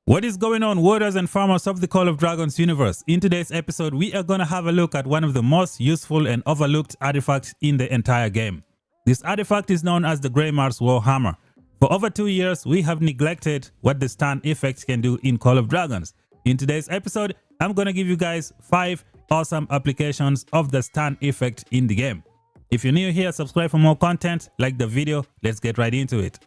What is going on, warriors and farmers of the Call of Dragons universe? In today's episode, we are going to have a look at one of the most useful and overlooked artifacts in the entire game. This artifact is known as the Greymar's Warhammer. For over 2 years, we have neglected what the stun effect can do in Call of Dragons. In today's episode, I'm going to give you guys 5 awesome applications of the stun effect in the game. If you're new here, subscribe for more content, like the video, let's get right into it.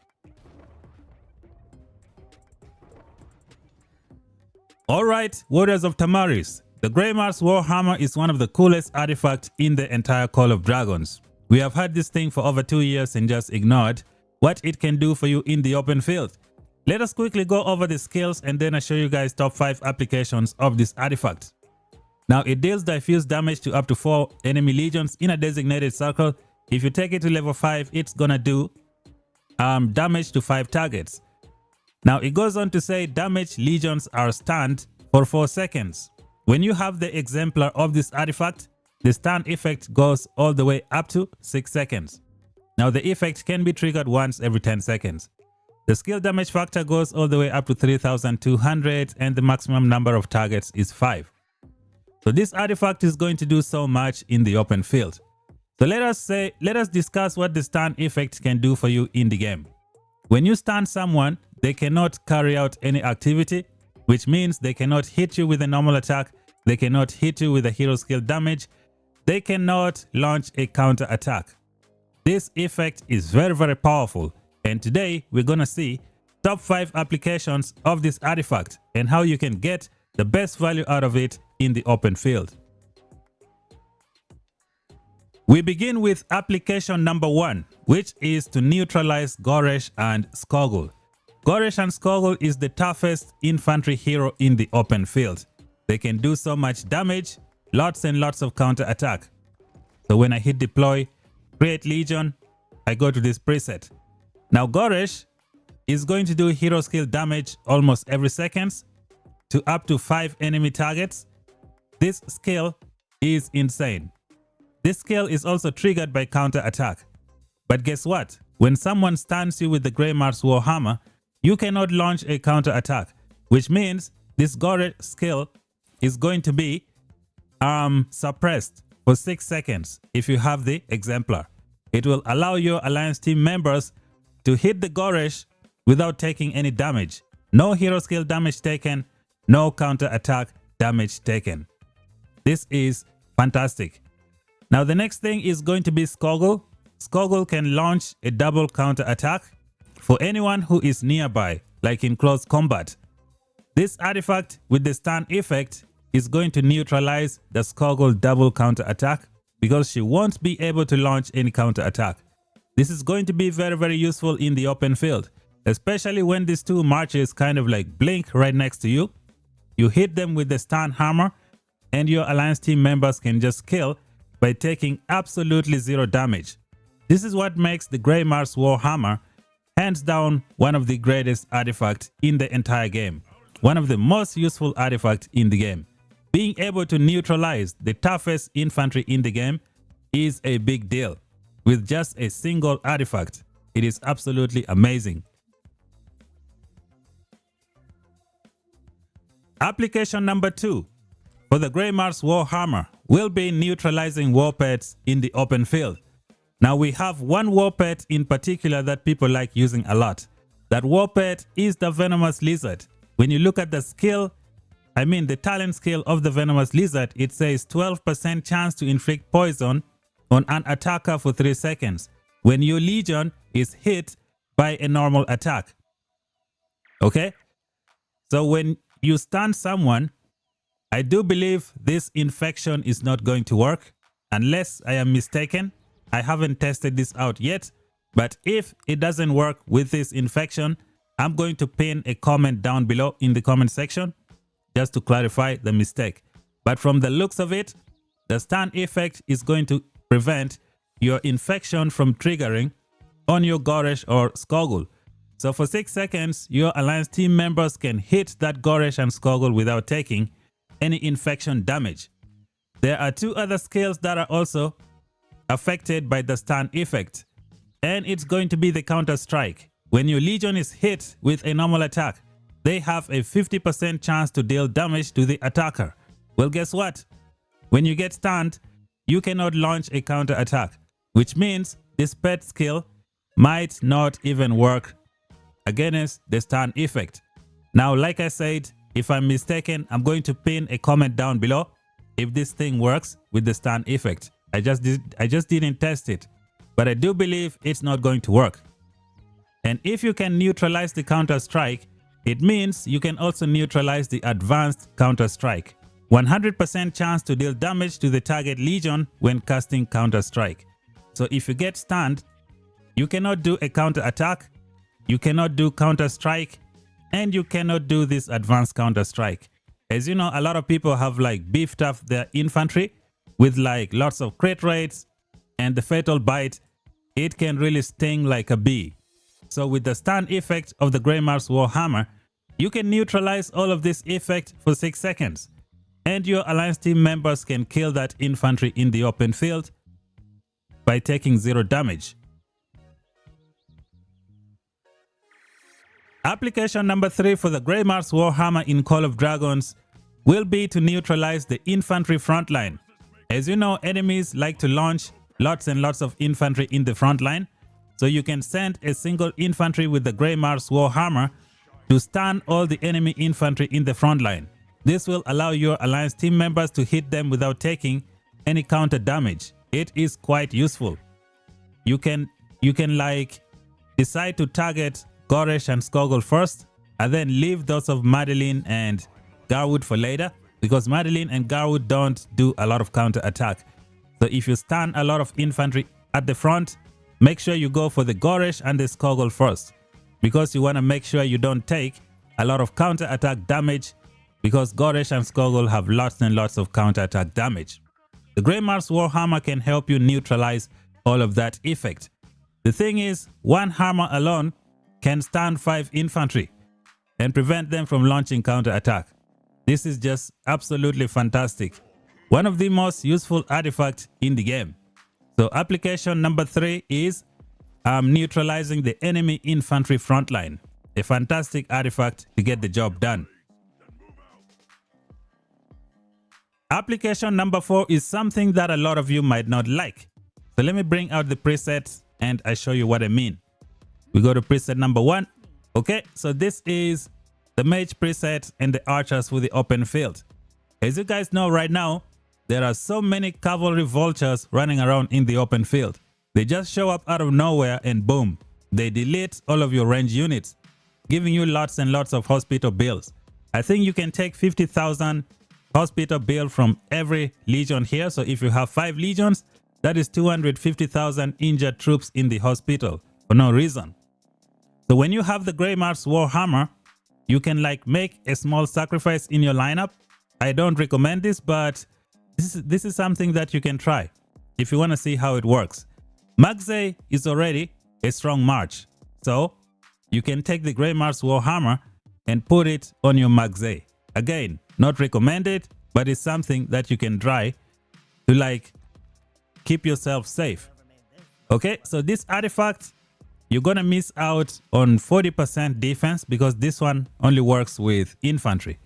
Alright, warriors of Tamaris, the Greymar's Warhammer is one of the coolest artifacts in the entire Call of Dragons. We have had this thing for over 2 years and just ignored what it can do for you in the open field. Let us quickly go over the skills and then I'll show you guys top 5 applications of this artifact. Now it deals diffuse damage to up to 4 enemy legions in a designated circle. If you take it to level 5, it's gonna do damage to 5 targets. Now it goes on to say damaged legions are stunned for 4 seconds. When you have the exemplar of this artifact, the stun effect goes all the way up to 6 seconds. Now the effect can be triggered once every 10 seconds. The skill damage factor goes all the way up to 3200 and the maximum number of targets is 5. So this artifact is going to do so much in the open field. So let us discuss what the stun effect can do for you in the game. When you stun someone, they cannot carry out any activity, which means they cannot hit you with a normal attack, they cannot hit you with a hero skill damage, they cannot launch a counter attack. This effect is very powerful, and today we're gonna see top 5 applications of this artifact and how you can get the best value out of it in the open field. We begin with application number 1, which is to neutralize Goresh and Skogul. Goresh and Skogul is the toughest infantry hero in the open field. They can do so much damage, lots and lots of counter attack. So when I hit deploy, create legion, I go to this preset. Now Goresh is going to do hero skill damage almost every second to up to 5 enemy targets. This skill is insane. This skill is also triggered by counter attack. But guess what? When someone stuns you with the Greymar's Warhammer, you cannot launch a counter attack, which means this Goresh skill is going to be suppressed for 6 seconds if you have the exemplar. It will allow your alliance team members to hit the Goresh without taking any damage. No hero skill damage taken, no counter attack damage taken. This is fantastic. Now the next thing is going to be Skogul. Skogul can launch a double counter attack for anyone who is nearby, like in close combat. This artifact with the stun effect is going to neutralize the Skogul double counter attack because she won't be able to launch any counter attack. This is going to be very useful in the open field, especially when these two marches kind of like blink right next to you. You hit them with the stun hammer and your alliance team members can just kill by taking absolutely 0 damage. This is what makes the Greymar's Warhammer hands down one of the greatest artifacts in the entire game. One of the most useful artifacts in the game. Being able to neutralize the toughest infantry in the game is a big deal. With just a single artifact, it is absolutely amazing. Application number 2 for the Greymar's Warhammer will be neutralizing war pets in the open field. Now we have one war pet in particular that people like using a lot. That war pet is the Venomous Lizard. When you look at the skill, the talent skill of the Venomous Lizard, it says 12% chance to inflict poison on an attacker for 3 seconds when your legion is hit by a normal attack. Okay? So when you stun someone, I do believe this infection is not going to work unless I am mistaken. I haven't tested this out yet, but if it doesn't work with this infection, I'm going to pin a comment down below in the comment section just to clarify the mistake. But from the looks of it, the stun effect is going to prevent your infection from triggering on your Goresh or Skogul. So for 6 seconds, your alliance team members can hit that Goresh and Skogul without taking any infection damage. There are 2 other skills that are also affected by the stun effect, and it's going to be the counter strike. When your legion is hit with a normal attack, they have a 50% chance to deal damage to the attacker. Well, guess what? When you get stunned, you cannot launch a counter attack, which means this pet skill might not even work against the stun effect. Now, like I said, if I'm mistaken, I'm going to pin a comment down below if this thing works with the stun effect. I just didn't test it, but I do believe it's not going to work. And if you can neutralize the counter strike, it means you can also neutralize the advanced counter strike. 100% chance to deal damage to the target legion when casting counter strike. So if you get stunned, you cannot do a counter attack, you cannot do counter strike, and you cannot do this advanced counter strike. As you know, a lot of people have like beefed up their infantry with like lots of crit rates, and the fatal bite, it can really sting like a bee. So with the stun effect of the Grey Mars Warhammer, you can neutralize all of this effect for 6 seconds. And your alliance team members can kill that infantry in the open field by taking 0 damage. Application number 3 for the Grey Mars Warhammer in Call of Dragons will be to neutralize the infantry front line. As you know, enemies like to launch lots and lots of infantry in the front line, so you can send a single infantry with the Grey Mars Warhammer to stun all the enemy infantry in the front line. This will allow your alliance team members to hit them without taking any counter damage. It is quite useful. You can like decide to target Goresh and Skogul first, and then leave those of Madeline and Garwood for later, because Madeline and Garwood don't do a lot of counter attack. So if you stun a lot of infantry at the front, make sure you go for the Goresh and the Skogul first, because you want to make sure you don't take a lot of counter attack damage, because Goresh and Skogul have lots and lots of counter attack damage. The Grey Mars Warhammer can help you neutralize all of that effect. The thing is, one hammer alone can stun 5 infantry and prevent them from launching counter attack. This is just absolutely fantastic. One of the most useful artifacts in the game. So application number 3 is neutralizing the enemy infantry front line. A fantastic artifact to get the job done. Application number 4 is something that a lot of you might not like. So let me bring out the presets and I show you what I mean. We go to preset number 1. Okay, so this is the mage preset and the archers for the open field. As you guys know right now, there are so many cavalry vultures running around in the open field. They just show up out of nowhere and boom, they delete all of your range units, giving you lots and lots of hospital bills. I think you can take 50,000 hospital bill from every legion here. So if you have 5 legions, that is 250,000 injured troops in the hospital for no reason. So when you have the Grey Mars Warhammer, you can like make a small sacrifice in your lineup. I don't recommend this, but this is something that you can try if you want to see how it works. Magzay is already a strong march, so you can take the Grey Mars Warhammer and put it on your Magzay. Again, not recommended, but it's something that you can try to like keep yourself safe. Okay, so this artifact, you're gonna miss out on 40% defense because this one only works with infantry,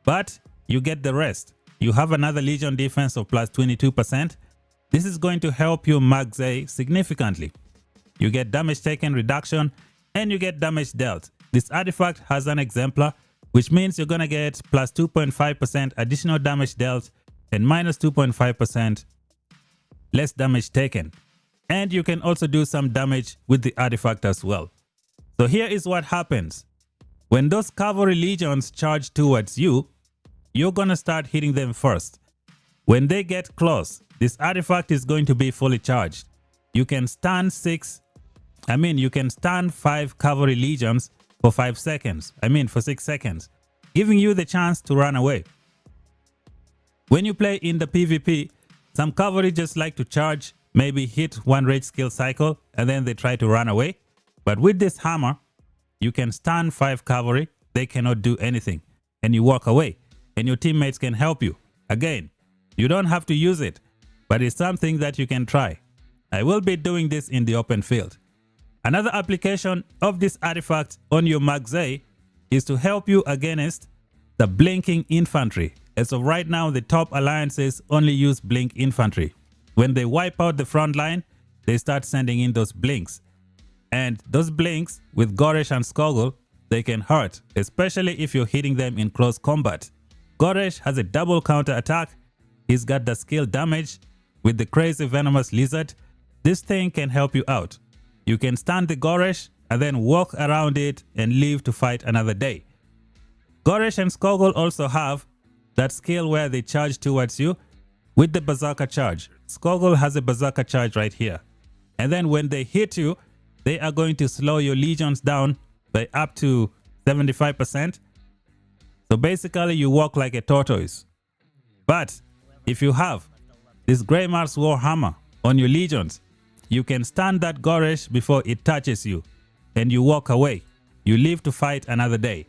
but you get the rest. You have another legion defense of plus 22%. This is going to help you Magzay significantly. You get damage taken reduction and you get damage dealt. This artifact has an exemplar, which means you're gonna get plus 2.5% additional damage dealt and minus 2.5% less damage taken. And you can also do some damage with the artifact as well. So here is what happens. When those cavalry legions charge towards you, you're gonna start hitting them first. When they get close, this artifact is going to be fully charged. You can stun 5 cavalry legions for 5 seconds. For 6 seconds, giving you the chance to run away. When you play in the PvP, some cavalry just like to charge, maybe hit 1 rage skill cycle, and then they try to run away. But with this hammer, you can stun 5 cavalry, they cannot do anything, and you walk away, and your teammates can help you. Again, you don't have to use it, but it's something that you can try. I will be doing this in the open field. Another application of this artifact on your Magzay is to help you against the blinking infantry. As of right now, the top alliances only use blink infantry. When they wipe out the front line, they start sending in those blinks. And those blinks with Goresh and Skogul, they can hurt, especially if you're hitting them in close combat. Goresh has a double counter attack. He's got the skill damage with the crazy venomous lizard. This thing can help you out. You can stun the Goresh and then walk around it and leave to fight another day. Goresh and Skogul also have that skill where they charge towards you with the berserker charge. Skogul has a berserker charge right here. And then when they hit you, they are going to slow your legions down by up to 75%. So basically you walk like a tortoise. But if you have this Grey Mars Warhammer on your legions, you can stun that Goresh before it touches you and you walk away. You live to fight another day.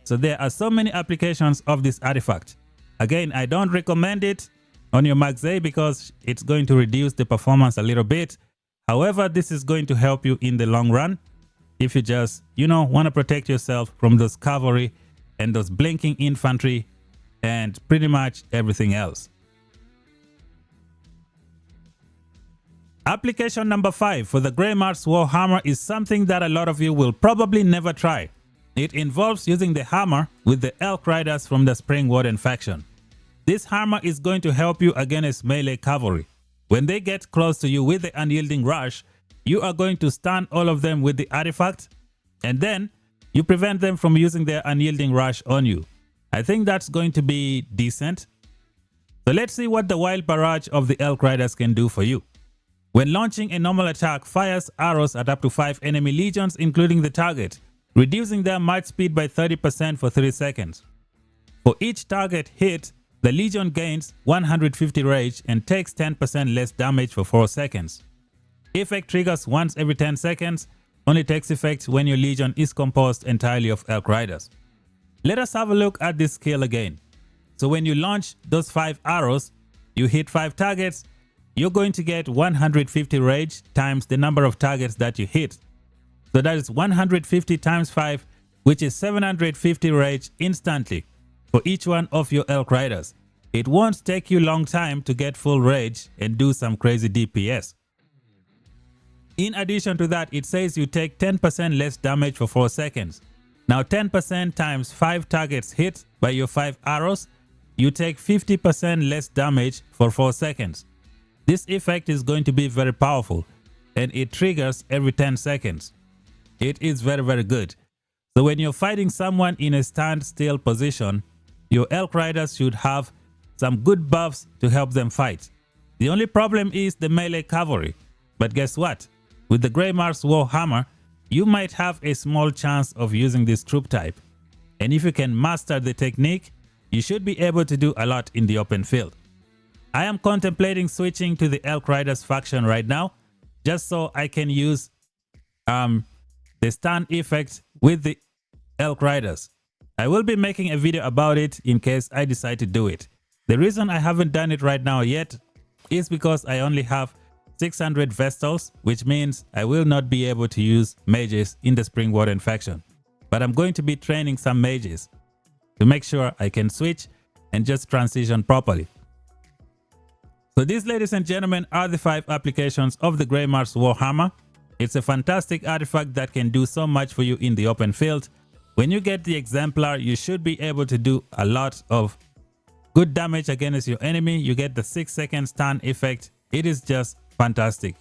So there are so many applications of this artifact. Again, I don't recommend it on your Max A because it's going to reduce the performance a little bit. However, this is going to help you in the long run if you just, want to protect yourself from those cavalry and those blinking infantry and pretty much everything else. Application number 5 for the Grey Mars Warhammer is something that a lot of you will probably never try. It involves using the hammer with the Elk Riders from the Spring Warden faction. This hammer is going to help you against melee cavalry. When they get close to you with the unyielding rush, you are going to stun all of them with the artifact, and then you prevent them from using their unyielding rush on you. I think that's going to be decent. So let's see what the wild barrage of the Elk Riders can do for you. When launching a normal attack, fires arrows at up to 5 enemy legions including the target, reducing their march speed by 30% for 3 seconds. For each target hit, the legion gains 150 rage and takes 10% less damage for 4 seconds. Effect triggers once every 10 seconds, only takes effect when your legion is composed entirely of Elk Riders. Let us have a look at this skill again. So when you launch those 5 arrows, you hit 5 targets, you're going to get 150 rage times the number of targets that you hit. So that is 150 times 5, which is 750 rage instantly for each one of your Elk Riders. It won't take you a long time to get full rage and do some crazy DPS. In addition to that, it says you take 10% less damage for 4 seconds. Now 10% times 5 targets hit by your 5 arrows, you take 50% less damage for 4 seconds. This effect is going to be very powerful and it triggers every 10 seconds. It is very good. So when you're fighting someone in a standstill position, your Elk Riders should have some good buffs to help them fight. The only problem is the melee cavalry. But guess what? With the Grey Mars Warhammer, you might have a small chance of using this troop type. And if you can master the technique, you should be able to do a lot in the open field. I am contemplating switching to the Elk Riders faction right now, just so I can use the stun effect with the Elk Riders. I will be making a video about it in case I decide to do it. The reason I haven't done it right now yet is because I only have 600 Vestals, which means I will not be able to use mages in the Spring Warden faction. But I'm going to be training some mages to make sure I can switch and just transition properly. So these, ladies and gentlemen, are the 5 applications of the Grey Mars Warhammer. It's a fantastic artifact that can do so much for you in the open field. When you get the exemplar, you should be able to do a lot of good damage against your enemy. You get the 6-second stun effect. It is just fantastic.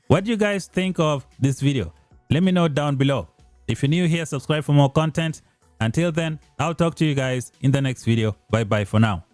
What do you guys think of this video? Let me know down below. If you're new here, subscribe for more content. Until then, I'll talk to you guys in the next video. Bye bye for now.